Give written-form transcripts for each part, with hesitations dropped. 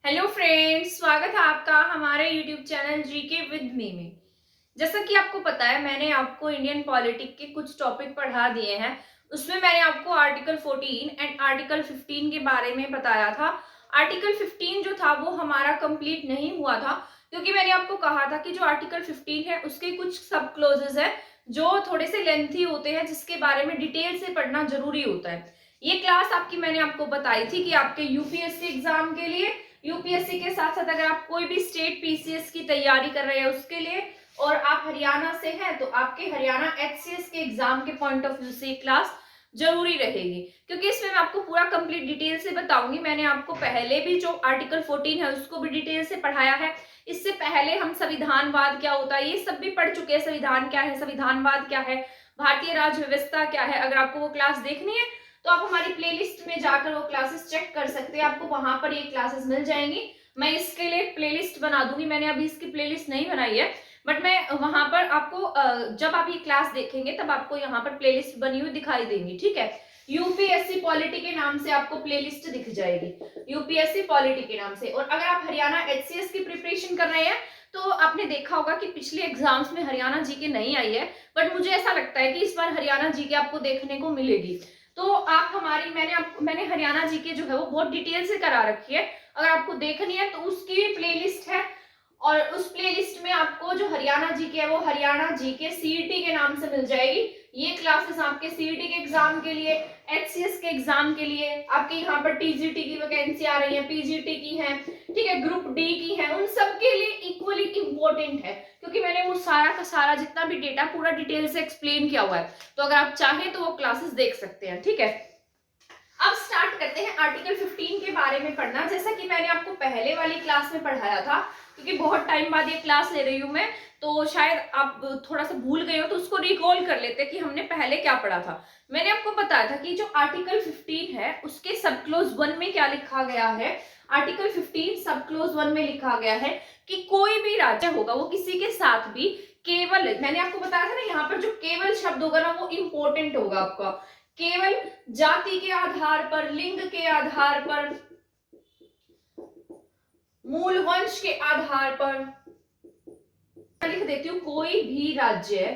Hello friends, स्वागत है आपका हमारे YouTube channel GK with me में। जैसा कि आपको पता है, मैंने आपको इंडियन पॉलिटिक्स के कुछ टॉपिक पढ़ा दिए हैं। उसमें मैंने आपको आर्टिकल 14 एंड आर्टिकल 15 के बारे में बताया था। आर्टिकल 15 जो था वो हमारा कंप्लीट नहीं हुआ था, क्योंकि मैंने आपको कहा था कि जो आर्टिकल 15 है उसके कुछ सब क्लोजेस है जो थोड़े से लेंथी होते हैं, जिसके बारे में डिटेल से पढ़ना जरूरी होता है। ये क्लास आपकी मैंने आपको बताई थी कि आपके यूपीएससी एग्जाम के लिए, यूपीएससी के साथ साथ अगर आप कोई भी स्टेट पीसीएस की तैयारी कर रहे हैं उसके लिए, और आप हरियाणा से हैं तो आपके हरियाणा एचसीएस के एग्जाम के पॉइंट ऑफ व्यू से ये क्लास जरूरी रहेगी, क्योंकि इसमें मैं आपको पूरा कंप्लीट डिटेल से बताऊंगी। मैंने आपको पहले भी जो आर्टिकल 14 है उसको भी डिटेल से पढ़ाया है। इससे पहले हम संविधानवाद क्या होता है ये सब भी पढ़ चुके हैं। संविधान क्या है, संविधानवाद क्या है, भारतीय राज्य व्यवस्था क्या है। अगर आपको वो क्लास देखनी है तो आप हमारी प्लेलिस्ट में जाकर वो क्लासेस चेक कर सकते हैं, आपको वहां पर ये क्लासेस मिल जाएंगी। मैं इसके लिए प्लेलिस्ट बना दूंगी, मैंने अभी इसकी प्लेलिस्ट नहीं बनाई है, बट मैं वहां पर आपको जब आप ये क्लास देखेंगे तब आपको यहाँ पर प्लेलिस्ट बनी हुई दिखाई देंगी। ठीक है, यूपीएससी पॉलिटी के नाम से आपको प्लेलिस्ट दिख जाएगी, यूपीएससी पॉलिटी के नाम से। और अगर आप हरियाणा एचसीएस की प्रिपरेशन कर रहे हैं तो आपने देखा होगा कि पिछले एग्जाम्स में हरियाणा जीके नहीं आई है, बट मुझे ऐसा लगता है कि इस बार हरियाणा जीके आपको देखने को मिलेगी। तो आप हमारी मैंने हरियाणा जीके जो है वो बहुत डिटेल से करा रखी है। अगर आपको देखनी है तो उसकी भी प्लेलिस्ट है, और उस प्लेलिस्ट में आपको जो हरियाणा जीके है वो हरियाणा जीके सीईटी के नाम से मिल जाएगी। ये क्लासेस आपके सीईटी के एग्जाम के लिए, एचसीएस के एग्जाम के लिए, आपके यहाँ पर टीजीटी की वैकेंसी आ रही है, पीजीटी की है, ठीक है, ग्रुप डी की है, उन सब के लिए इक्वली इंपॉर्टेंट है, क्योंकि मैंने वो सारा का सारा जितना भी डेटा पूरा डिटेल से एक्सप्लेन किया हुआ है। तो अगर आप चाहें तो वो क्लासेस देख सकते हैं। ठीक है, अब स्टार्ट करते हैं आर्टिकल 15 के बारे में पढ़ना। जैसा कि मैंने आपको पहले वाली क्लास में पढ़ाया था, क्योंकि बहुत टाइम बाद ये क्लास ले रही हूं मैं, तो शायद आप थोड़ा सा भूल गए हो, तो उसको रिकॉल कर लेते हैं कि हमने पहले क्या पढ़ा था। मैंने आपको बताया था कि जो आर्टिकल 15 है उसके सब क्लोज 1 में क्या लिखा गया है। आर्टिकल 15 सब क्लोज 1 में लिखा गया है कि कोई भी राज्य होगा वो किसी के साथ भी केवल, मैंने आपको बताया था ना, यहाँ पर जो केवल शब्द होगा ना वो इंपॉर्टेंट होगा आपका। केवल जाति के आधार पर, लिंग के आधार पर, मूल वंश के आधार पर, मैं लिख देती हूं, कोई भी राज्य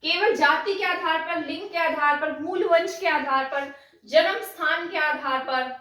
केवल जाति के आधार पर, लिंग के आधार पर, मूल वंश के आधार पर, जन्म स्थान के आधार पर,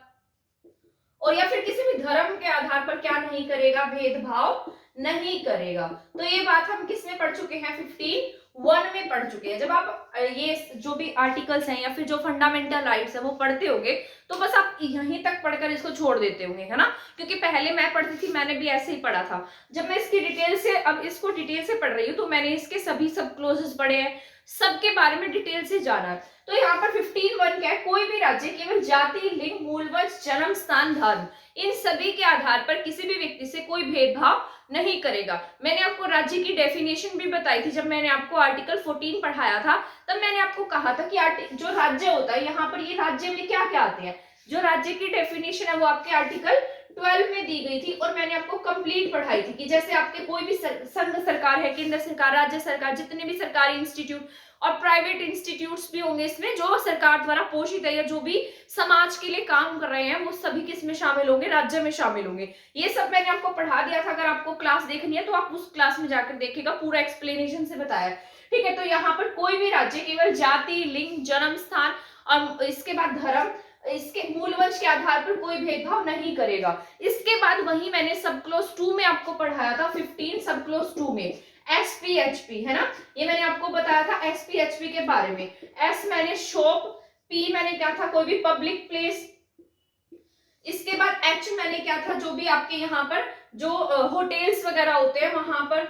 और या फिर किसी भी धर्म के आधार पर क्या नहीं करेगा, भेदभाव नहीं करेगा। तो ये बात हम किस में पढ़ चुके हैं, 15(1) में पढ़ चुके हैं। जब आप ये जो भी आर्टिकल्स हैं या फिर जो फंडामेंटल राइट्स है वो पढ़ते होंगे तो बस आप यहीं तक पढ़कर इसको छोड़ देते होंगे, है ना, क्योंकि पहले मैं पढ़ती थी, मैंने भी ऐसे ही पढ़ा था। जब मैं इसकी डिटेल से, अब इसको डिटेल से पढ़ रही हूँ तो मैंने इसके सभी सब क्लोजेस पढ़े हैं, सबके बारे में डिटेल से जाना है। तो यहाँ पर 15(1) क्या है, कोई भी राज्य केवल जाति, लिंग, मूलवंश, जन्म स्थान, धर्म, इन सभी के आधार पर किसी भी व्यक्ति से कोई भेदभाव नहीं करेगा। मैंने आपको राज्य की डेफिनेशन भी बताई थी जब मैंने आपको आर्टिकल 14 पढ़ाया था। तब मैंने आपको कहा था कि जो राज्य होता है, यहाँ पर ये राज्य में क्या क्या आते हैं, जो राज्य की डेफिनेशन है वो आपके आर्टिकल 12 में दी गई थी, और मैंने आपको कंप्लीट पढ़ाई थी कि जैसे आपके कोई भी संघ सरकार है, केंद्र सरकार, राज्य सरकार, जितने भी सरकारी इंस्टीट्यूट और प्राइवेट इंस्टीट्यूट्स भी होंगे इसमें जो सरकार द्वारा पोषित है या जो भी समाज के लिए काम कर रहे हैं, वो सभी किस में शामिल होंगे, राज्य में शामिल होंगे। ये सब मैंने आपको पढ़ा दिया था। अगर आपको क्लास देखनी है तो आप उस क्लास में जाकर देखिएगा, पूरा एक्सप्लेनेशन से बताया। ठीक है, तो यहाँ पर कोई भी राज्य केवल जाति, लिंग, जन्म स्थान और इसके बाद धर्म, इसके मूल वंश के आधार पर कोई भेदभाव नहीं करेगा। इसके बाद वही मैंने सब क्लोज 2 में आपको पढ़ाया था, 15 सब क्लोज 2 में एसपीएचपी, है ना, ये मैंने आपको बताया था एसपीएचपी के बारे में। एस मैंने शॉप, पी मैंने क्या था, कोई भी पब्लिक प्लेस, इसके बाद एच मैंने क्या था, जो भी आपके यहाँ पर जो होटल्स वगैरह होते हैं वहां पर।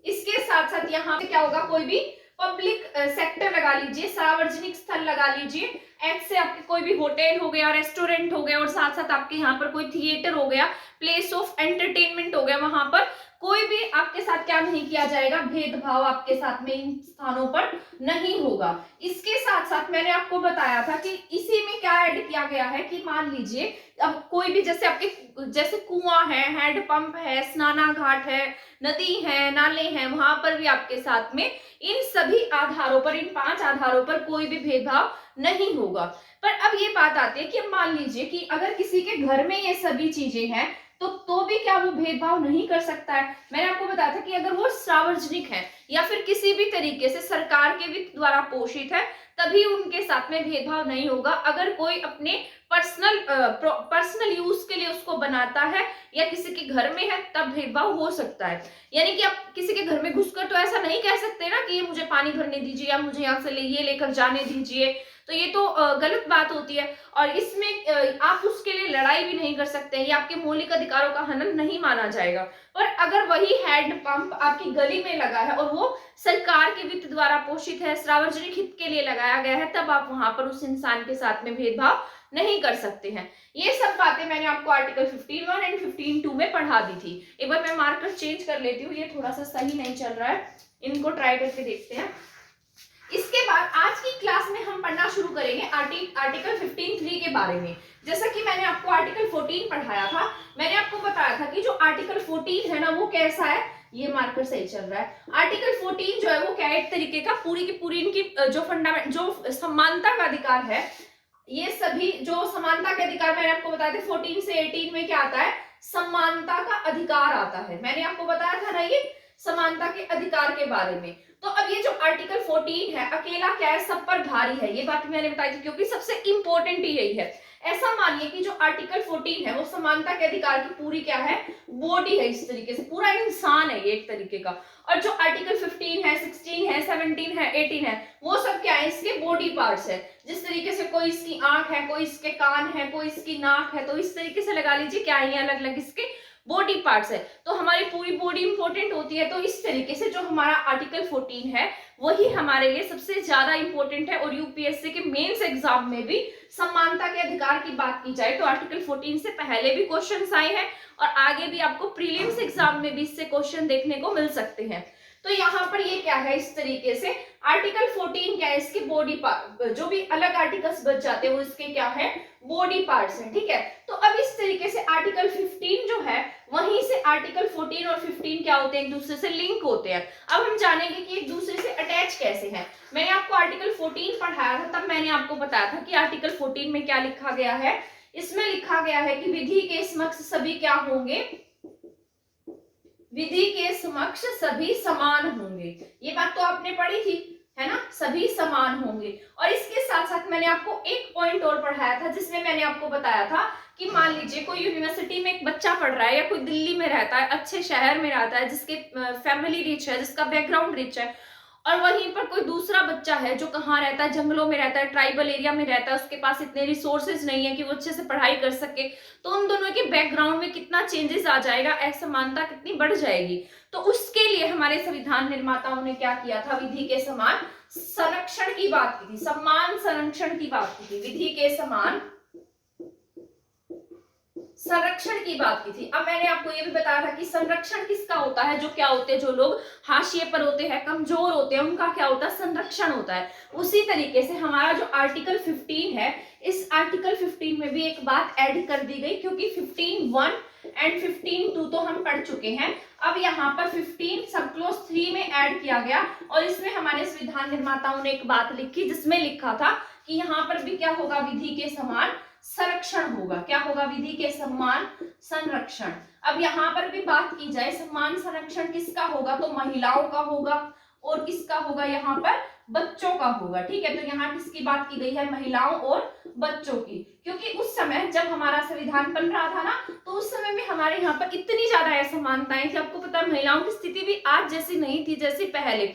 इसके साथ साथ यहाँ पे क्या होगा, कोई भी पब्लिक सेक्टर लगा लीजिए, सार्वजनिक स्थल लगा लीजिए। एच से आपके कोई भी होटल हो गया, रेस्टोरेंट हो गया, और साथ साथ आपके यहाँ पर कोई थिएटर हो गया, प्लेस ऑफ एंटरटेनमेंट हो गया, वहां पर कोई भी आपके साथ क्या नहीं किया जाएगा, भेदभाव आपके साथ में इन स्थानों पर नहीं होगा। इसके साथ साथ मैंने आपको बताया था कि इसी में क्या ऐड किया गया है कि मान लीजिए अब कोई भी, जैसे आपके जैसे कुआं है, हैंडपंप है, स्नाना घाट है, नदी है, नाले हैं, वहां पर भी आपके साथ में इन सभी आधारों पर, इन 5 आधारों पर कोई भी भेदभाव नहीं होगा। पर अब ये बात आती है कि अब मान लीजिए कि अगर किसी के घर में ये सभी चीजें हैं तो भी क्या वो भेदभाव नहीं कर सकता है? मैंने आपको बताया था कि अगर वो सार्वजनिक है या फिर किसी भी तरीके से सरकार के वित्त द्वारा पोषित है, तभी उनके साथ में भेदभाव नहीं होगा। अगर कोई अपने पर्सनल यूज के लिए उसको बनाता है या किसी के घर में है, तब भेदभाव हो सकता है। यानी कि आप किसी के घर में घुसकर तो ऐसा नहीं कह सकते ना कि ये मुझे पानी भरने दीजिए या मुझे यहाँ से ये लेकर जाने दीजिए, तो ये तो गलत बात होती है। और इसमें आप उसके लिए लड़ाई भी नहीं कर सकते हैं, ये आपके मौलिक अधिकारों का हनन नहीं माना जाएगा। पर अगर वही हैंडपंप आपकी गली में लगा है और वो सरकार के वित्त द्वारा पोषित है, सार्वजनिक हित के लिए लगाया गया है, तब आप वहां पर उस इंसान के साथ में भेदभाव नहीं कर सकते हैं। ये सब बातें मैंने आपको आर्टिकल 15(1) एंड 15(2) में पढ़ा दी थी। एक बार मैं मार्कर चेंज कर लेती हूँ, ये थोड़ा सा सही नहीं चल रहा है, इनको ट्राई करके देखते हैं। इसके बाद आज की क्लास में हम पढ़ना शुरू करेंगे आर्टिकल 15(3) के बारे में। जैसा कि मैंने आपको आर्टिकल 14 पढ़ाया था, मैंने आपको बताया था कि जो आर्टिकल 14 है ना, वो कैसा है। ये मार्कर सही चल रहा है। आर्टिकल 14 जो है वो क्या एक तरीके का पूरी की पूरी इनकी जो समानता का अधिकार है, ये सभी जो समानता के अधिकार मैंने आपको बताया था 14 से 18 में क्या आता है, समानता का अधिकार आता है। मैंने आपको बताया था ना ये समानता के अधिकार के बारे में। तो अब ये जो आर्टिकल 14 है अकेला क्या है, सब पर भारी है, ये बात मैंने बताई थी, क्योंकि सबसे इंपॉर्टेंट ही यही है। ऐसा मानिए कि जो आर्टिकल 14 है वो समानता के अधिकार की पूरी क्या है, बॉडी है, इस तरीके से पूरा इंसान है ये एक तरीके का। और जो आर्टिकल 15 है, 16 है, 17 है, 18 है, वो सब क्या है, इसके बॉडी पार्ट्स है। जिस तरीके से कोई इसकी आंख है, कोई इसके कान है, कोई इसकी नाक है, तो इस तरीके से लगा लीजिए क्या है, अलग अलग इसके बॉडी पार्ट्स है। तो हमारी पूरी बॉडी इंपॉर्टेंट होती है। तो इस तरीके से जो हमारा आर्टिकल 14 है वही हमारे लिए सबसे ज्यादा इंपॉर्टेंट है। और यूपीएससी के मेंस एग्जाम में भी समानता के अधिकार की बात की जाए तो आर्टिकल 14 से पहले भी क्वेश्चंस आए हैं और आगे भी आपको प्रीलिम्स एग्जाम में भी इससे क्वेश्चन देखने को मिल सकते हैं। तो यहाँ पर ये क्या है, इस तरीके से आर्टिकल 14 क्या है, इसके बॉडी पार्ट, जो भी अलग आर्टिकल्स बच जाते हैं वो इसके क्या है, बॉडी पार्ट्स हैं, ठीक है। तो अब इस तरीके से आर्टिकल 15 जो है वहीं से आर्टिकल 14 और 15 क्या होते हैं, एक दूसरे से लिंक होते हैं। अब हम जानेंगे कि एक दूसरे से अटैच कैसे हैं। मैंने आपको आर्टिकल 14 पढ़ाया था, तब मैंने आपको बताया था कि आर्टिकल 14 में क्या लिखा गया है। इसमें लिखा गया है कि विधि के समक्ष सभी क्या होंगे, विधि के समक्ष सभी समान होंगे। ये बात तो आपने पढ़ी थी, है ना, सभी समान होंगे। और इसके साथ साथ मैंने आपको एक पॉइंट और पढ़ाया था जिसमें मैंने आपको बताया था कि मान लीजिए कोई यूनिवर्सिटी में एक बच्चा पढ़ रहा है या कोई दिल्ली में रहता है, अच्छे शहर में रहता है, जिसके फैमिली रिच है, जिसका बैकग्राउंड रिच है, और वहीं पर कोई दूसरा बच्चा है जो कहाँ रहता है, जंगलों में रहता है, ट्राइबल एरिया में रहता है, उसके पास इतने रिसोर्सेज नहीं है कि वो अच्छे से पढ़ाई कर सके। तो उन दोनों के बैकग्राउंड में कितना चेंजेस आ जाएगा, असमानता कितनी बढ़ जाएगी। तो उसके लिए हमारे संविधान निर्माताओं ने क्या किया था, विधि के समान संरक्षण की बात की थी, सम्मान संरक्षण की बात की थी, विधि के समान संरक्षण की बात की थी। अब मैंने आपको ये भी बताया था कि संरक्षण किसका होता है, जो क्या होते हैं, जो लोग हाशिए पर होते हैं, कमजोर होते हैं, उनका क्या होता है, संरक्षण होता है। उसी तरीके से हमारा जो आर्टिकल 15 है, इस आर्टिकल 15 में भी एक बात ऐड कर दी गई, क्योंकि 15(1) एंड 15(2) तो हम पढ़ चुके हैं। अब यहाँ पर 15 सब क्लोज 3 में ऐड किया गया और इसमें हमारे संविधान निर्माताओं ने एक बात लिखी जिसमें लिखा था कि यहाँ पर भी क्या होगा, विधि के समान संरक्षण होगा। क्या होगा, विधि के समान संरक्षण। अब यहाँ पर भी बात की जाए, सम्मान संरक्षण किसका होगा, तो महिलाओं का होगा और किसका होगा, यहाँ पर बच्चों का होगा, ठीक है। तो यहाँ किसकी बात की गई है, महिलाओं और बच्चों की, क्योंकि उस समय जब हमारा संविधान बन रहा था ना, तो उस समय में हमारे यहाँ पर इतनी ज्यादा असमानताएं थी। आपको पता है महिलाओं की स्थिति भी आज जैसी नहीं थी जैसी पहले,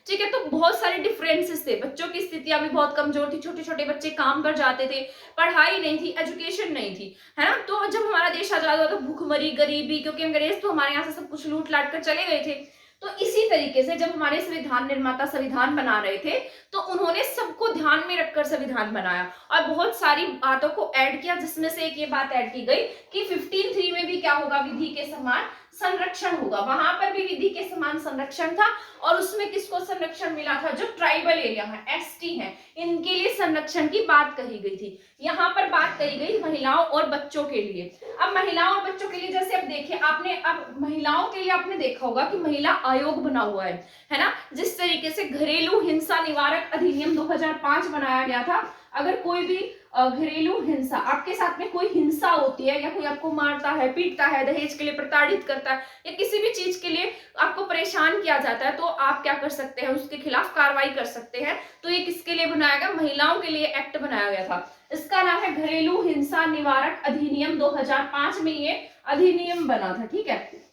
ठीक है। तो बहुत सारे डिफरेंसेस थे, बच्चों की स्थितियां भी बहुत कमजोर थी, छोटे छोटे बच्चे काम कर जाते थे, पढ़ाई नहीं थी, एजुकेशन नहीं थी, है ना। तो जब हमारा देश आजाद हुआ तो भूखमरी, गरीबी, क्योंकि अंग्रेज तो हमारे यहाँ से सब कुछ लूट लाट कर चले गए थे। तो इसी तरीके से जब हमारे संविधान निर्माता संविधान बना रहे थे तो उन्होंने सबको ध्यान में रखकर संविधान बनाया और बहुत सारी बातों को ऐड किया, जिसमें से एक ये बात ऐड की गई कि 15(3) में भी क्या होगा, विधि के समान संरक्षण होगा। वहां पर भी विधि के समान संरक्षण था और उसमें किसको संरक्षण मिला था, जो ट्राइबल एरिया है, एसटी है, इनके लिए संरक्षण की बात कही गई थी। यहाँ पर बात कही गई महिलाओं और बच्चों के लिए। अब महिलाओं और बच्चों के लिए जैसे अब देखिए आपने, अब महिलाओं के लिए आपने देखा होगा कि महिला आयोग बना हुआ है ना। जिस तरीके से घरेलू हिंसा निवारक अधिनियम 2005 बनाया गया था, अगर कोई भी घरेलू हिंसा, आपके साथ में कोई हिंसा होती है या कोई आपको मारता है, पीटता है, दहेज के लिए प्रताड़ित करता है या किसी भी चीज के लिए आपको परेशान किया जाता है, तो आप क्या कर सकते हैं, उसके खिलाफ कार्रवाई कर सकते हैं। तो ये किसके लिए बनाया गया, महिलाओं के लिए एक्ट बनाया गया था। इसका नाम है घरेलू हिंसा निवारक अधिनियम। 2005 में ये अधिनियम बना था, ठीक है।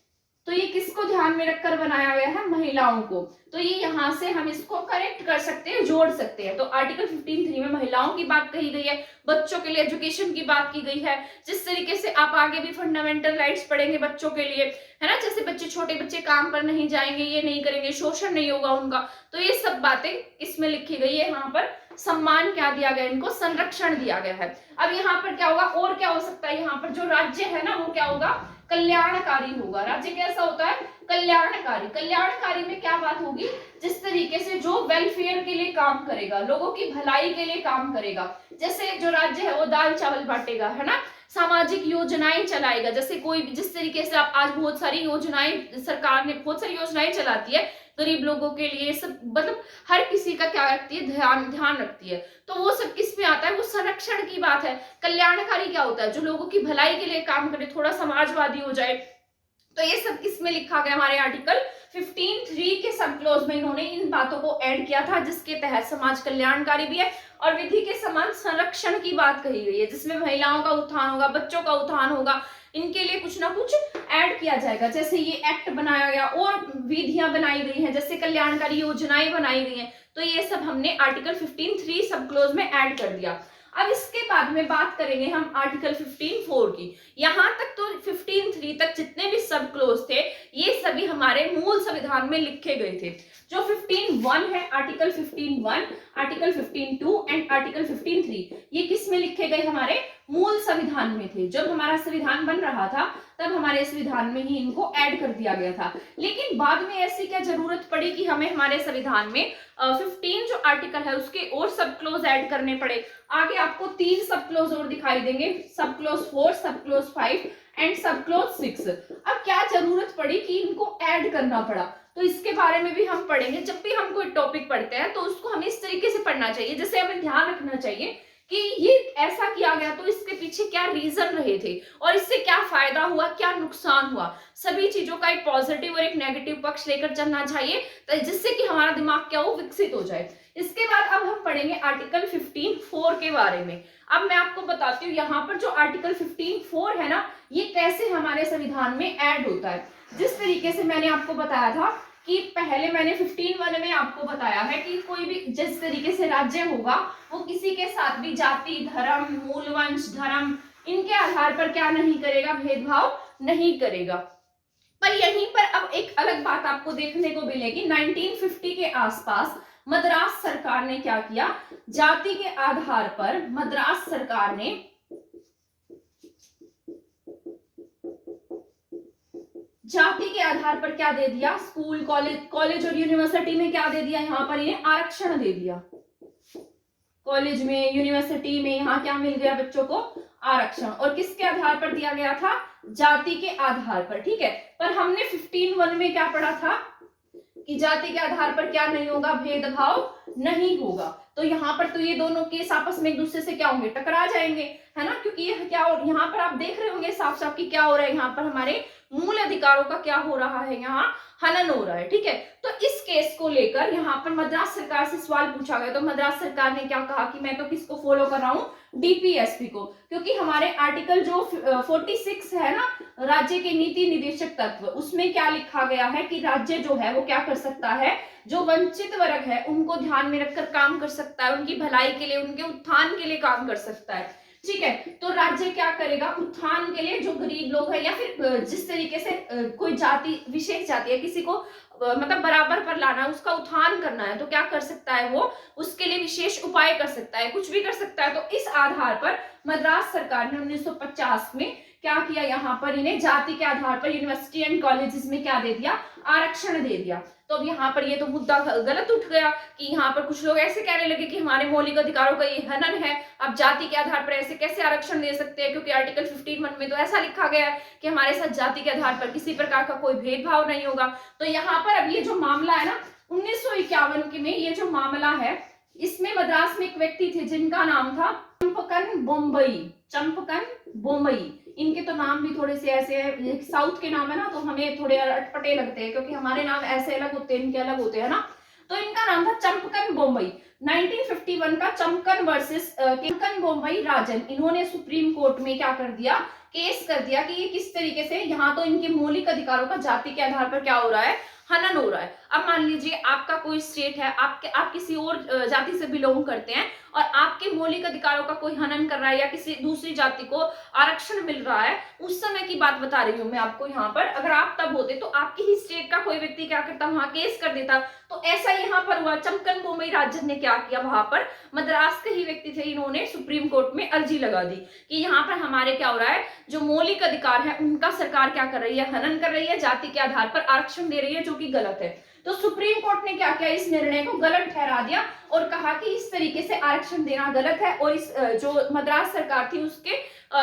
तो ये किसको ध्यान में रखकर बनाया गया है, महिलाओं को। तो ये यहाँ से हम इसको करेक्ट कर सकते हैं, जोड़ सकते हैं। तो आर्टिकल 15(3) में महिलाओं की बात कही गई है, बच्चों के लिए एजुकेशन की बात की गई है। जिस तरीके से आप आगे भी फंडामेंटल राइट्स पढ़ेंगे बच्चों के लिए, है ना, जैसे बच्चे, छोटे बच्चे काम पर नहीं जाएंगे, ये नहीं करेंगे, शोषण नहीं होगा उनका, तो ये सब बातें किसमें लिखी गई है, यहाँ पर सम्मान क्या दिया गया, इनको संरक्षण दिया गया है। अब यहाँ पर क्या होगा, और क्या हो सकता है, यहाँ पर जो राज्य है ना वो क्या होगा, कल्याणकारी होगा। राज्य कैसा होता है, कल्याणकारी। कल्याणकारी में क्या बात होगी, जिस तरीके से जो वेलफेयर के लिए काम करेगा, लोगों की भलाई के लिए काम करेगा। जैसे जो राज्य है वो दाल चावल बांटेगा, है ना, सामाजिक योजनाएं चलाएगा। जैसे कोई जिस तरीके से आप आज बहुत सारी योजनाएं, सरकार ने बहुत सारी योजनाएं चलाती है गरीब लोगों के लिए, सब मतलब हर किसी का क्या रखती है, ध्यान रखती है। तो वो सब किस में आता है, वो संरक्षण की बात है। कल्याणकारी क्या होता है, जो लोगों की भलाई के लिए काम करे, थोड़ा समाजवादी हो जाए। तो ये सब किसमें लिखा गया, हमारे आर्टिकल 15(3) के सब क्लोज में इन्होंने इन बातों को ऐड किया था, जिसके तहत समाज कल्याणकारी भी है और विधि के समान संरक्षण की बात कही गई है, जिसमें महिलाओं का उत्थान होगा, बच्चों का उत्थान होगा, इनके लिए कुछ ना कुछ ऐड किया जाएगा। जैसे ये एक्ट बनाया गया और विधियां बनाई गई हैं, जैसे कल्याणकारी योजनाएं बनाई गई हैं, तो ये सब हमने आर्टिकल 15(3) सब क्लोज में ऐड कर दिया। अब इसके बाद में बात करेंगे हम आर्टिकल 15(4) की। यहां तक तो 15(3) तक जितने भी सब क्लोज थे ये सभी हमारे मूल संविधान में लिखे गए थे। जो 15(1) है, आर्टिकल 15(1), आर्टिकल 15(2) एंड आर्टिकल 15(3) ये किस में लिखे गए, हमारे मूल संविधान में थे। जब हमारा संविधान बन रहा था तब हमारे संविधान में ही इनको ऐड कर दिया गया था। लेकिन बाद में ऐसी क्या जरूरत पड़ी कि हमें हमारे संविधान में 15 जो आर्टिकल है उसके और सब क्लोज ऐड करने पड़े। आगे आपको 3 सब क्लोज और दिखाई देंगे, सब क्लोज 4, सब क्लोज 5 एंड सब क्लोज 6। अब क्या जरूरत पड़ी कि इनको ऐड करना पड़ा, तो इसके बारे में भी हम पढ़ेंगे। जब भी हम कोई टॉपिक पढ़ते हैं तो उसको हमें इस तरीके से पढ़ना चाहिए, जैसे हमें ध्यान रखना चाहिए कि ये ऐसा किया गया तो इसके पीछे क्या रीजन रहे थे और इससे क्या फायदा हुआ, क्या नुकसान हुआ। सभी चीजों का एक पॉजिटिव और एक नेगेटिव पक्ष लेकर चलना चाहिए, तो जिससे कि हमारा दिमाग क्या हो, विकसित हो जाए। इसके बाद अब हम पढ़ेंगे आर्टिकल 15(4) के बारे में। अब मैं आपको बताती हूँ यहाँ पर जो आर्टिकल 15(4) है ना, ये कैसे हमारे संविधान में ऐड होता है। जिस तरीके से मैंने आपको बताया था कि पहले मैंने 15(1) में आपको बताया है कि कोई भी जिस तरीके से राज्य होगा वो किसी के साथ भी जाति, धर्म, मूल वंश, धर्म, इनके आधार पर क्या नहीं करेगा, भेदभाव नहीं करेगा। पर यहीं पर अब एक अलग बात आपको देखने को मिलेगी। 1950 के आसपास मद्रास सरकार ने क्या किया, जाति के आधार पर मद्रास सरकार ने जाति के आधार पर क्या दे दिया, स्कूल, कॉलेज और यूनिवर्सिटी में क्या दे दिया, यहाँ पर इन्हें आरक्षण दे दिया। कॉलेज में, यूनिवर्सिटी में यहाँ क्या मिल गया बच्चों को, आरक्षण। और किसके आधार पर दिया गया था, जाति के आधार पर, ठीक है। पर हमने 15(1) में क्या पढ़ा था कि जाति के आधार पर क्या नहीं होगा, भेदभाव नहीं होगा। तो यहाँ पर तो ये दोनों केस आपस में एक दूसरे से क्या होंगे, टकरा जाएंगे, है ना, क्योंकि ये क्या, और यहाँ पर आप देख रहे होंगे साफ साफ कि क्या हो रहा है, यहाँ पर हमारे मूल अधिकारों का क्या हो रहा है, यहाँ हनन हो रहा है, ठीक है। तो इस केस को लेकर यहाँ पर मद्रास सरकार से सवाल पूछा गया, तो मद्रास सरकार ने क्या कहा कि मैं तो किसको फॉलो कर रहा हूँ, डीपीएसपी को, क्योंकि हमारे आर्टिकल जो 46 है ना, राज्य के नीति निदेशक तत्व, उसमें क्या लिखा गया है कि राज्य जो है वो क्या कर सकता है, जो वंचित वर्ग है उनको ध्यान में रखकर काम कर सकता है, उनकी भलाई के लिए, उनके उत्थान के लिए काम कर सकता है, ठीक है। तो राज्य क्या करेगा, उत्थान के लिए जो गरीब लोग हैं या फिर जिस तरीके से कोई जाति, विशेष जाति है, किसी को मतलब बराबर पर लाना है, उसका उत्थान करना है, तो क्या कर सकता है वो, उसके लिए विशेष उपाय कर सकता है, कुछ भी कर सकता है। तो इस आधार पर मद्रास सरकार ने 1950 में क्या किया, यहाँ पर इन्हें जाति के आधार पर यूनिवर्सिटी एंड कॉलेजेस में क्या दे दिया, आरक्षण दे दिया। तो अब यहाँ पर ये तो मुद्दा गलत उठ गया कि यहाँ पर कुछ लोग ऐसे कहने लगे कि हमारे मौलिक अधिकारों का ये हनन है, अब जाति के आधार पर ऐसे कैसे आरक्षण दे सकते हैं, क्योंकि आर्टिकल 15(1) में तो ऐसा लिखा गया है कि हमारे साथ जाति के आधार पर किसी प्रकार का कोई भेदभाव नहीं होगा। तो यहाँ पर अब ये जो मामला है ना 1951 के में, ये जो मामला है इसमें मद्रास में एक व्यक्ति थे जिनका नाम था चंपकन बोम्बई। चंपकन बोम्बई, इनके तो नाम भी थोड़े से ऐसे हैं, साउथ के नाम है ना, तो हमें थोड़े अटपटे लगते हैं क्योंकि हमारे नाम ऐसे अलग होते हैं, इनके अलग होते हैं ना। तो इनका नाम था चंपकन बोम्बई। 1951 का चंपकन वर्सेस चंपकन बोम्बई राजन, इन्होंने सुप्रीम कोर्ट में क्या कर दिया, केस कर दिया कि ये किस तरीके से यहाँ तो इनके मौलिक अधिकारों का जाति के आधार पर क्या हो रहा है, हनन हो रहा है। अब मान लीजिए आपका कोई स्टेट है, आप किसी और जाति से बिलोंग करते हैं और आपके मौलिक अधिकारों का कोई हनन कर रहा है या किसी दूसरी जाति को आरक्षण मिल रहा है, उस समय की बात बता रही हूँ मैं आपको यहाँ पर। अगर आप तब होते तो आपकी ही स्टेट का कोई व्यक्ति क्या करता, वहां केस कर देता। तो ऐसा यहाँ पर हुआ, चंपकन बोम्बई राजन ने क्या किया, वहां पर मद्रास के ही व्यक्ति थे, इन्होंने सुप्रीम कोर्ट में अर्जी लगा दी कि यहाँ पर हमारे क्या हो रहा है, जो मौलिक अधिकार है उनका सरकार क्या कर रही है, हनन कर रही है, जाति के आधार पर आरक्षण दे रही है, जो कि गलत है। तो सुप्रीम कोर्ट ने क्या किया, इस निर्णय को गलत ठहरा दिया और कहा कि इस तरीके से आरक्षण देना गलत है और इस जो मद्रास सरकार थी उसके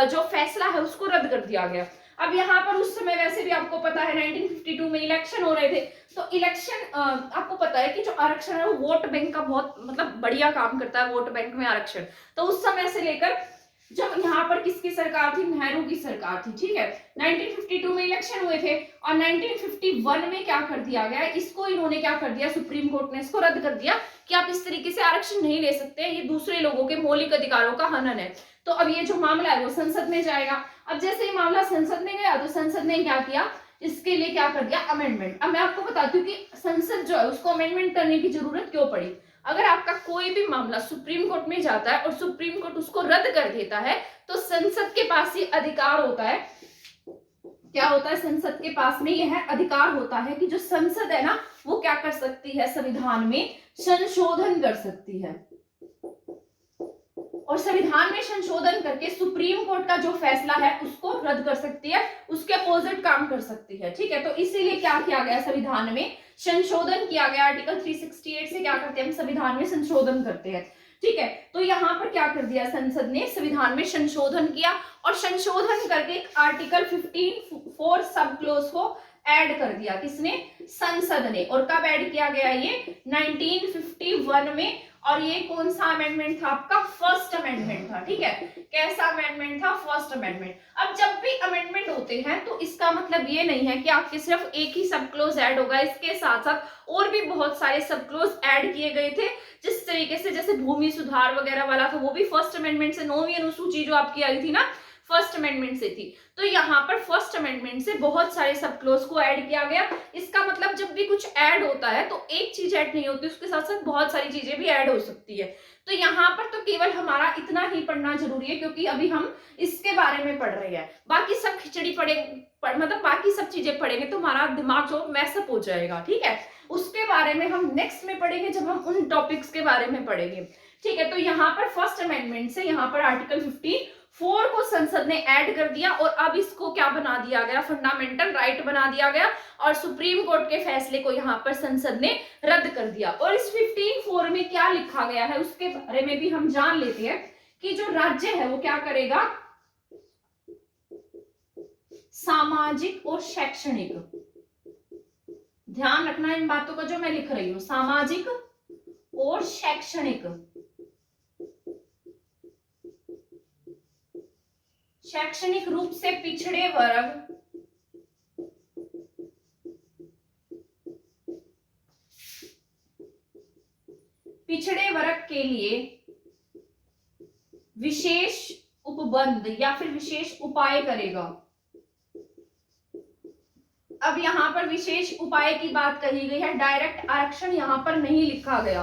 जो फैसला है उसको रद्द कर दिया गया। अब यहाँ पर उस समय वैसे भी आपको पता है 1952 में इलेक्शन हो रहे थे, तो इलेक्शन आपको पता है कि जो आरक्षण है वो वोट बैंक का बहुत मतलब बढ़िया काम करता है, वोट बैंक में आरक्षण। तो उस समय से लेकर जब यहाँ पर किसकी सरकार थी, नेहरू की सरकार थी, ठीक है। 1952 में इलेक्शन हुए थे और 1951 में क्या कर दिया गया, इसको इन्होंने क्या कर दिया, सुप्रीम कोर्ट ने इसको रद्द कर दिया कि आप इस तरीके से आरक्षण नहीं ले सकते, ये दूसरे लोगों के मौलिक अधिकारों का हनन है। तो अब ये जो मामला है वो संसद में जाएगा। अब जैसे ही मामला संसद में गया तो संसद ने क्या किया, इसके लिए क्या कर दिया, अमेंडमेंट। अब मैं आपको बताती हूँ कि संसद जो है उसको अमेंडमेंट करने की जरूरत क्यों पड़ी। अगर आपका कोई भी मामला सुप्रीम कोर्ट में जाता है और सुप्रीम कोर्ट उसको रद्द कर देता है तो संसद के पास ये अधिकार होता है, क्या होता है, संसद के पास में यह अधिकार होता है कि जो संसद है ना वो क्या कर सकती है, संविधान में संशोधन कर सकती है और संविधान में संशोधन करके सुप्रीम कोर्ट का जो फैसला है उसको रद्द कर सकती है, उसके अपोजिट काम कर सकती है, ठीक है। तो इसीलिए क्या किया गया, संविधान में संशोधन किया गया। आर्टिकल 368 से क्या करते हैं, हम संविधान में संशोधन करते हैं, ठीक है। तो यहाँ पर क्या कर दिया, संसद ने संविधान में संशोधन किया और संशोधन करके आर्टिकल 15 सब क्लोज को ऐड कर दिया, किसने, संसद ने। और कब ऐड किया गया, ये 1951 में। और ये कौन सा अमेंडमेंट था, आपका फर्स्ट अमेंडमेंट था, ठीक है। कैसा अमेंडमेंट था, फर्स्ट अमेंडमेंट। अब जब भी अमेंडमेंट होते हैं तो इसका मतलब ये नहीं है कि आपके सिर्फ एक ही सब क्लोज ऐड होगा, इसके साथ साथ और भी बहुत सारे सब क्लोज ऐड किए गए थे। जिस तरीके से जैसे भूमि सुधार वगैरह वाला था वो भी फर्स्ट अमेंडमेंट से, 9वीं अनुसूची जो आपकी आई थी ना फर्स्ट अमेंडमेंट से थी। तो यहाँ पर फर्स्ट अमेंडमेंट से बहुत सारे सब क्लोज को ऐड किया गया। इसका मतलब जब भी कुछ ऐड होता है तो एक चीज ऐड नहीं होती, उसके साथ साथ बहुत सारी चीजें भी ऐड हो सकती है। तो यहाँ पर तो केवल हमारा इतना ही पढ़ना जरूरी है क्योंकि अभी हम इसके बारे में पढ़ रहे हैं। बाकी सब खिचड़ी मतलब बाकी सब चीजें पढ़ेंगे तो हमारा दिमाग जो मैसअप हो जाएगा, ठीक है। उसके बारे में हम नेक्स्ट में पढ़ेंगे जब हम उन टॉपिक्स के बारे में पढ़ेंगे, ठीक है। तो यहाँ पर फर्स्ट अमेंडमेंट से यहाँ पर आर्टिकल 54 को संसद ने ऐड कर दिया और अब इसको क्या बना दिया गया, फंडामेंटल राइट बना दिया गया और सुप्रीम कोर्ट के फैसले को यहाँ पर संसद ने रद्द कर दिया। और इस 15(4) में क्या लिखा गया है उसके बारे में भी हम जान लेते हैं कि जो राज्य है वो क्या करेगा, सामाजिक और शैक्षणिक, ध्यान रखना इन बातों का जो मैं लिख रही हूं, सामाजिक और शैक्षणिक, शैक्षणिक रूप से पिछड़े वर्ग, पिछड़े वर्ग के लिए विशेष उपबंध या फिर विशेष उपाय करेगा। अब यहाँ पर विशेष उपाय की बात कही गई है, डायरेक्ट आरक्षण यहाँ पर नहीं लिखा गया।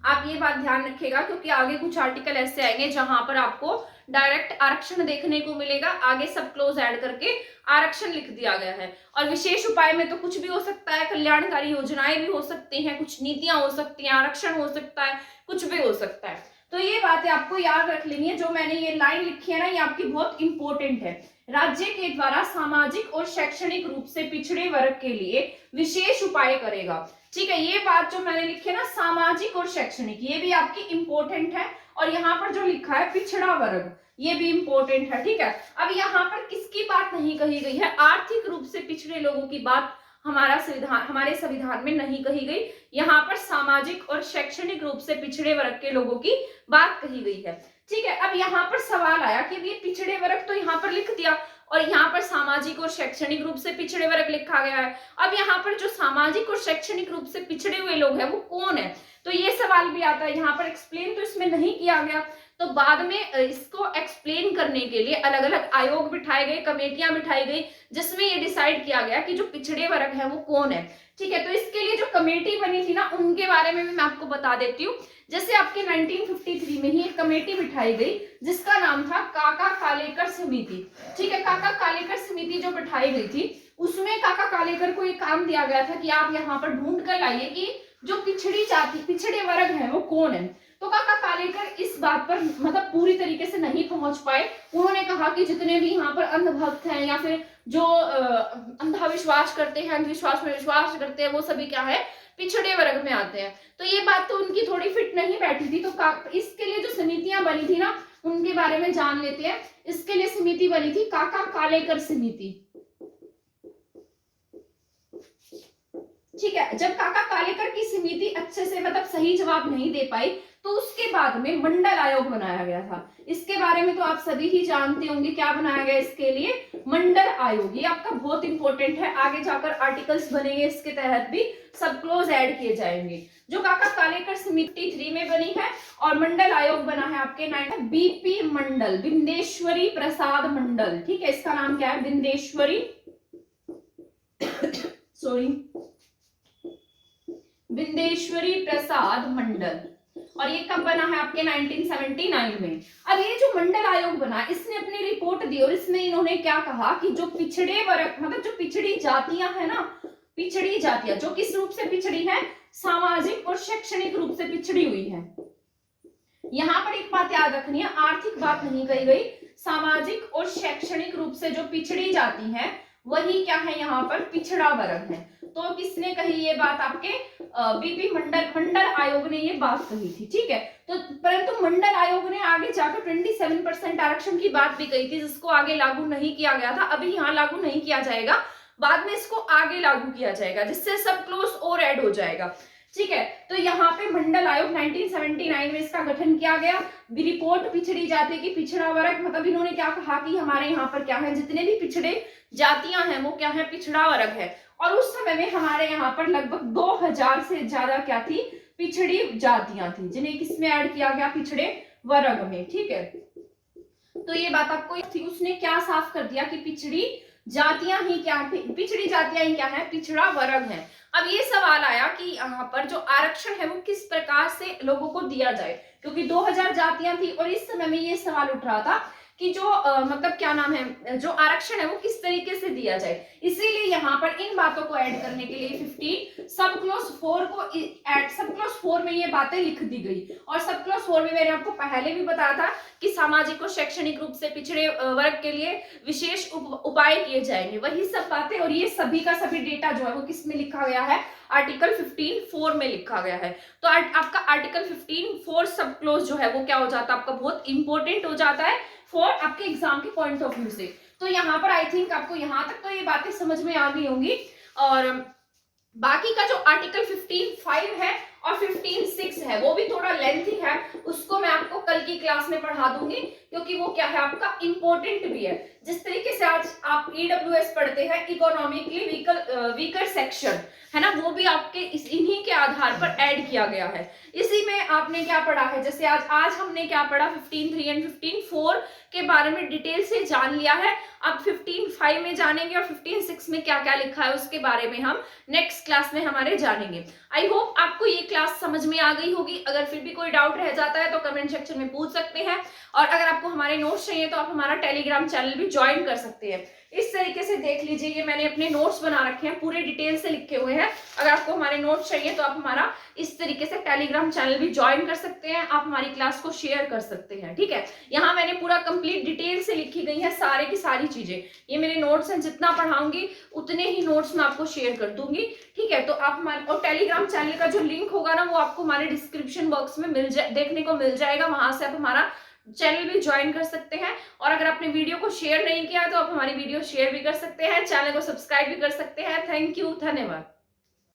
आप ये बात ध्यान रखिएगा क्योंकि आगे कुछ आर्टिकल ऐसे आएंगे जहां पर आपको डायरेक्ट आरक्षण देखने को मिलेगा, आगे सब क्लोज ऐड करके आरक्षण लिख दिया गया है। और विशेष उपाय में तो कुछ भी हो सकता है, कल्याणकारी योजनाएं भी हो सकती हैं, कुछ नीतियां हो सकती हैं, आरक्षण हो सकता है, कुछ भी हो सकता है। तो ये बातें आपको याद रख लेनी है। जो मैंने ये लाइन लिखी है ना, ये आपकी बहुत इंपॉर्टेंट है। राज्य के द्वारा सामाजिक और शैक्षणिक रूप से पिछड़े वर्ग के लिए विशेष उपाय करेगा, ठीक है। ये बात जो मैंने लिखी है ना, सामाजिक और शैक्षणिक, ये भी आपकी इंपॉर्टेंट है। और यहाँ पर जो लिखा है पिछड़ा वर्ग, ये भी इंपॉर्टेंट है, ठीक है। अब यहाँ पर किसकी बात नहीं कही गई है, आर्थिक रूप से पिछड़े लोगों की बात हमारे संविधान में नहीं कही गई। यहाँ पर सामाजिक और शैक्षणिक रूप से पिछड़े वर्ग के लोगों की बात कही गई है। ठीक है, अब यहाँ पर सवाल आया कि ये पिछड़े वर्ग तो यहाँ पर लिख दिया और यहाँ पर सामाजिक और शैक्षणिक रूप से पिछड़े वर्ग लिखा गया है। अब यहाँ पर जो सामाजिक और शैक्षणिक रूप से पिछड़े हुए लोग हैं वो कौन है, तो ये सवाल भी आता है। यहाँ पर एक्सप्लेन तो इसमें नहीं किया गया, तो बाद में इसको एक्सप्लेन करने के लिए अलग अलग आयोग बिठाए गए, कमेटियां बिठाई गई, जिसमें ये डिसाइड किया गया कि जो पिछड़े वर्ग है वो कौन है। ठीक है, तो इसके लिए जो कमेटी बनी थी ना, उनके बारे में भी मैं आपको बता देती हूँ। जैसे आपके 1953 में ही एक कमेटी बिठाई गई जिसका नाम था काका कालेकर समिति। ठीक है, काका कालेकर समिति जो बिठाई गई थी उसमें काका कालेकर को एक काम दिया गया था कि आप यहाँ पर ढूंढ कर लाइए कि जो पिछड़ी जाति, पिछड़े वर्ग है वो कौन है। तो काका कालेकर इस बात पर मतलब पूरी तरीके से नहीं पहुंच पाए। उन्होंने कहा कि जितने भी यहाँ पर अंधभक्त हैं या फिर जो अंधविश्वास करते हैं, अंधविश्वास में विश्वास करते हैं, वो सभी क्या है, पिछड़े वर्ग में आते हैं। तो ये बात तो उनकी थोड़ी फिट नहीं बैठी थी। तो इसके लिए जो समितियां बनी थी ना, उनके बारे में जान लेते हैं। इसके लिए समिति बनी थी काका कालेकर समिति। ठीक है, जब काका कालेकर की समिति अच्छे से मतलब सही जवाब नहीं दे पाई तो उसके बाद में मंडल आयोग बनाया गया था। इसके बारे में तो आप सभी ही जानते होंगे, क्या बनाया गया इसके लिए, मंडल आयोग। ये आपका बहुत इंपॉर्टेंट है, आगे जाकर आर्टिकल्स बनेंगे, इसके तहत भी सब क्लोज ऐड किए जाएंगे। जो काका कालेकर समिति 3 में बनी है और मंडल आयोग बना है आपके 9 बीपी मंडल, बिंदेश्वरी प्रसाद मंडल। ठीक है, इसका नाम क्या है, बिंदेश्वरी बिंदेश्वरी प्रसाद मंडल, और ये कब बना है आपके 1979 में। अब ये जो मंडल आयोग बना, इसने अपनी रिपोर्ट दी और इसमें इन्होंने क्या कहा कि जो पिछड़े वर्ग मतलब जो पिछड़ी जातियां है ना, पिछड़ी जातियां जो किस रूप से पिछड़ी है, सामाजिक और शैक्षणिक रूप से पिछड़ी हुई है। यहाँ पर एक बात याद रखनी है, आर्थिक बात नहीं कही गई, सामाजिक और शैक्षणिक रूप से जो पिछड़ी जाती है वही क्या है, यहाँ पर पिछड़ा वर्ग है। तो किसने कही ये बात, आपके बीपी मंडल आयोग ने ये बात कही थी। ठीक है, तो परंतु मंडल आयोग ने आगे जाकर 27% आरक्षण की बात भी कही थी, जिसको आगे लागू नहीं किया गया था। अभी यहाँ लागू नहीं किया जाएगा, बाद में इसको आगे लागू किया जाएगा, जिससे सब क्लोज और ऐड हो जाएगा। ठीक है, तो यहाँ पे मंडल आयोग 1979 में इसका गठन किया गया। रिपोर्ट पिछड़ी जाति की पिछड़ा वर्ग, मतलब इन्होंने क्या कहा कि हमारे यहाँ पर क्या है, जितने भी पिछड़े जातियां हैं वो क्या है, पिछड़ा वर्ग है। और उस समय में हमारे यहाँ पर लगभग 2000 से ज्यादा क्या थी, पिछड़ी जातियां थी, जिन्हें किसमें ऐड किया गया, पिछड़े वर्ग में। ठीक है, तो ये बात आपको थी। उसने क्या साफ कर दिया कि पिछड़ी जातियां ही क्या, पिछड़ी जातियां ही क्या है, पिछड़ा वर्ग है। अब ये सवाल आया कि यहाँ पर जो आरक्षण है वो किस प्रकार से लोगों को दिया जाए, क्योंकि 2000 जातियां थी और इस समय में ये सवाल उठ रहा था कि जो मतलब क्या नाम है, जो आरक्षण है वो किस तरीके से दिया जाए। इसीलिए यहाँ पर इन बातों को ऐड करने के लिए 15 सब क्लोज 4 को ऐड, सब क्लोज 4 में ये बातें लिख दी गई। और सब क्लोज 4 में मैंने आपको पहले भी बताया था कि सामाजिक और शैक्षणिक रूप से पिछड़े वर्ग के लिए विशेष उपाय किए जाएंगे, वही सब बातें। और ये सभी का सभी डेटा जो है वो किस में लिखा गया है, आर्टिकल 15(4) में लिखा गया है। तो आपका आर्टिकल 15(4) सब क्लोज जो है वो क्या हो जाता है, आपका बहुत इंपॉर्टेंट हो जाता है फॉर आपके एग्जाम के पॉइंट ऑफ व्यू से। तो यहाँ पर आई थिंक आपको यहाँ तक तो ये बातें समझ में आ गई होंगी। और बाकी का जो आर्टिकल 15(5) है और 15(6) है वो भी थोड़ा लेंथी है, उसको मैं आपको कल की क्लास में पढ़ा दूंगी, क्योंकि वो क्या है, आपका इंपॉर्टेंट भी है। जिस तरीके से आज आप ईडब्ल्यूएस पढ़ते हैं, इकोनॉमिकली वीकर सेक्शन है ना, वो भी आपके इन्हीं के आधार पर ऐड किया गया है। इसी में आपने क्या पढ़ा है, जैसे आज हमने क्या पढ़ा, 15(3) एंड 15(4) के बारे में डिटेल से जान लिया है। अब 15(5) में जानेंगे और 15(6) में क्या क्या लिखा है उसके बारे में हम नेक्स्ट क्लास में हमारे जानेंगे। आई होप आपको ये क्लास समझ में आ गई होगी। अगर फिर भी कोई डाउट रह जाता है तो कमेंट सेक्शन में पूछ सकते हैं, और अगर आपको हमारे नोट्स चाहिए तो आप हमारा टेलीग्राम चैनल भी ज्वाइन कर सकते हैं। इस तरीके से देख लीजिए, ये मैंने अपने नोट्स बना रखे हैं, पूरे डिटेल से लिखे हुए हैं। अगर आपको हमारे नोट्स चाहिए तो आप हमारा इस तरीके से टेलीग्राम चैनल भी ज्वाइन कर सकते हैं, आप हमारी क्लास को शेयर कर सकते हैं। ठीक है, यहाँ मैंने पूरा कंप्लीट डिटेल से लिखी गई है सारे की सारी चीजें। ये मेरे नोट्स हैं, जितना पढ़ाऊंगी उतने ही नोट्स मैं आपको शेयर कर दूंगी। ठीक है, तो आप हमारे और टेलीग्राम चैनल का जो लिंक होगा ना, वो आपको हमारे डिस्क्रिप्शन बॉक्स में देखने को मिल जाएगा। वहां से आप हमारा चैनल भी ज्वाइन कर सकते हैं। और अगर आपने वीडियो को शेयर नहीं किया तो आप हमारी वीडियो शेयर भी कर सकते हैं, चैनल को सब्सक्राइब भी कर सकते हैं। थैंक यू, धन्यवाद।